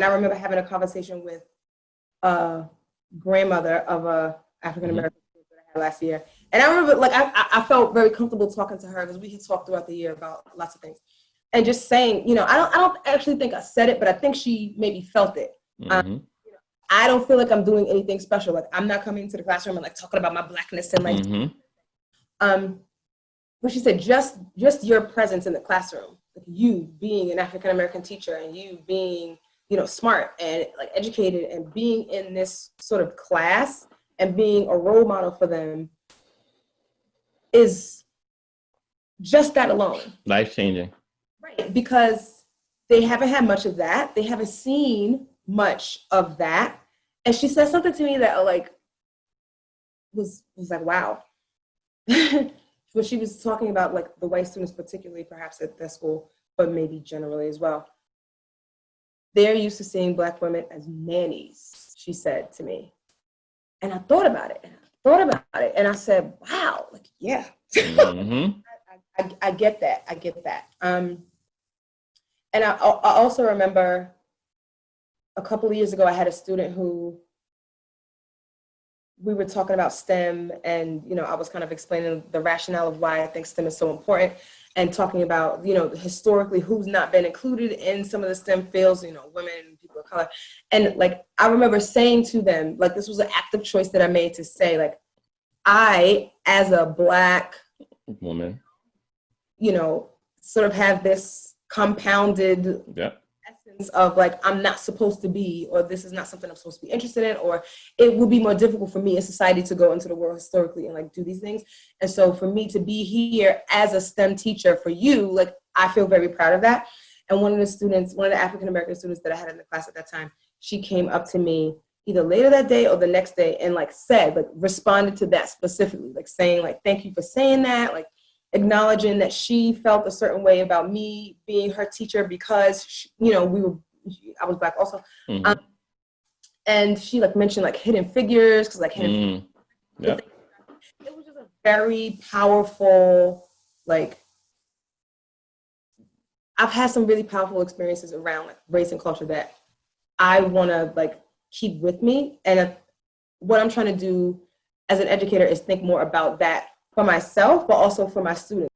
I remember having a conversation with a grandmother of a African American student that I had last year. And I remember, like, I felt very comfortable talking to her because we had talked throughout the year about lots of things. And just saying, you know, I don't actually think I said it, but I think she maybe felt it. You know, I don't feel like I'm doing anything special. Like, I'm not coming to the classroom and like talking about my Blackness and like, but she said, just your presence in the classroom, like you being an African American teacher and you being, you know, smart and like educated and being in this sort of class and being a role model for them is just that alone. Life-changing. Right, because they haven't had much of that. They haven't seen much of that. And she said something to me that like was like, wow. But she was talking about like the white students, particularly perhaps at that school, but maybe generally as well. They're used to seeing Black women as nannies, she said to me. And I thought about it, and I said, wow, like, yeah. I get that, And I also remember a couple of years ago, I had a student who we were talking about STEM, and, you know, I was kind of explaining the rationale of why I think STEM is so important and talking about, you know, historically who's not been included in some of the STEM fields, you know, women, people of color. And like, I remember saying to them, like, this was an active choice that I made to say, like, I, as a Black woman, you know, sort of have this compounded essence of like, I'm not supposed to be, or this is not something I'm supposed to be interested in, or it would be more difficult for me in society to go into the world historically and like do these things. And so for me to be here as a STEM teacher for you, like, I feel very proud of that. And one of the African-American students that I had in the class at that time, she came up to me either later that day or the next day and like said, like responded to that specifically, like saying like, thank you for saying that, like acknowledging that she felt a certain way about me being her teacher because, she, you know, I was Black also. And she like mentioned like Hidden Figures, because like Hidden Figures, it was just a very powerful, like, I've had some really powerful experiences around like race and culture that I want to like keep with me. And what I'm trying to do as an educator is think more about that for myself, but also for my students.